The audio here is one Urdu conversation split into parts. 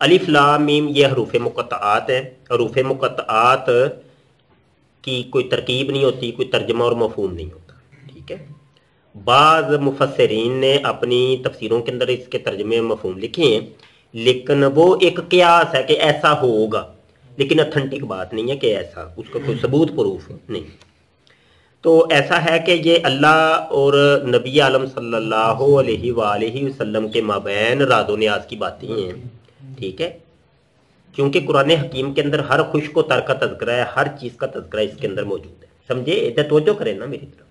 الف لام میم یہ حروف مقطعات ہیں. حروف مقطعات کی کوئی ترکیب نہیں ہوتی، کوئی ترجمہ اور مفہوم نہیں ہوتا. ٹھیک ہے، بعض مفسرین نے اپنی تفسیروں کے اندر اس کے ترجمے مفہوم لکھے ہیں، لیکن وہ ایک قیاس ہے کہ ایسا ہوگا، لیکن اتھنٹک بات نہیں ہے کہ ایسا، اس کا کوئی ثبوت پروف نہیں. تو ایسا ہے کہ یہ اللہ اور نبی عالم صلی اللہ علیہ وآلہ وسلم کے مابین راز و نیاز کی باتیں ہیں. ٹھیک ہے، کیونکہ قرآن حکیم کے اندر ہر خشک و تر کا تذکرہ ہے، ہر چیز کا تذکرہ اس کے اندر موجود ہے. سمجھے؟ ادھر توجہ کریں نا میری طرف.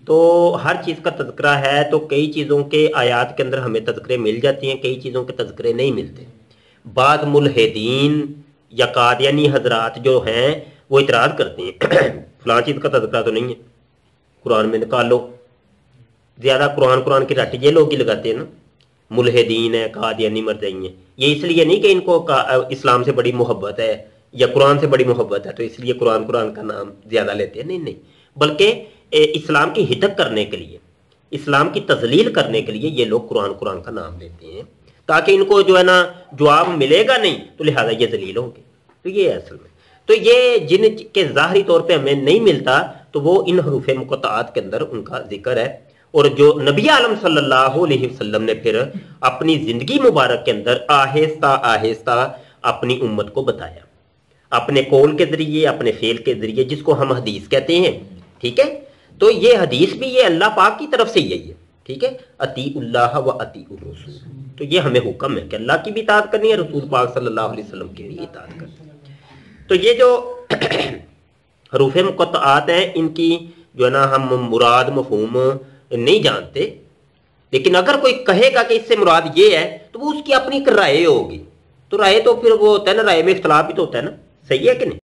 تو ہر چیز کا تذکرہ ہے، تو کئی چیزوں کے آیات کے اندر ہمیں تذکرے مل جاتی ہیں، کئی چیزوں کے تذکرے نہیں ملتے. بعض ملحدین یا قادیانی حضرات جو ہیں وہ اعتراض کرتے ہیں فلاں چیز کا تذکرہ تو نہیں ہے، قرآن میں نکالو. زیادہ قرآن کی رٹ یہ لوگ ہی لگاتے ہیں نا، ملحدین ہیں، قادیانی مرجعی ہیں. یہ اس لیے نہیں کہ ان کو اسلام سے بڑی محبت ہے یا قرآن سے بڑی محبت ہے تو اس لیے قرآن کا نام زیادہ لیتے ہیں، نہیں، بلکہ اسلام کی ہدایت کرنے کے لیے، اسلام کی تذلیل کرنے کے لیے یہ لوگ قرآن کا نام لیتے ہیں، تاکہ ان کو جو ہے نا جواب ملے گا نہیں تو لہذا یہ ذلیل ہوں گے. تو یہ ہے اصل میں. تو یہ جن کے ظاہری طور پہ ہمیں نہیں ملتا تو وہ ان حروف مقطعات کے اندر ان کا ذکر ہے، اور جو نبی عالم صلی اللہ علیہ وسلم نے پھر اپنی زندگی مبارک کے اندر آہستہ آہستہ اپنی امت کو بتایا، اپنے قول کے ذریعے، اپنے فعل کے ذریعے، جس کو ہم حدیث کہتے ہیں. ٹھیک ہے، تو یہ حدیث بھی یہ اللہ پاک کی طرف سے یہی ہے. ٹھیک ہے، اطیعوا اللہ و اطیعوا الرسول. تو یہ ہمیں حکم ہے کہ اللہ کی بھی اطاعت کرنی ہے، رسول پاک صلی اللہ علیہ وسلم کی بھی اطاعت کرنی ہے. تو یہ جو حروف مقطعات ہیں ان کی جو ہے نا ہم مراد مفہوم نہیں جانتے، لیکن اگر کوئی کہے گا کہ اس سے مراد یہ ہے تو وہ اس کی اپنی ایک رائے ہوگی. تو رائے تو پھر وہ ہوتا ہے نا، رائے میں اختلاف بھی تو ہوتا ہے نا. صحیح ہے کہ نہیں؟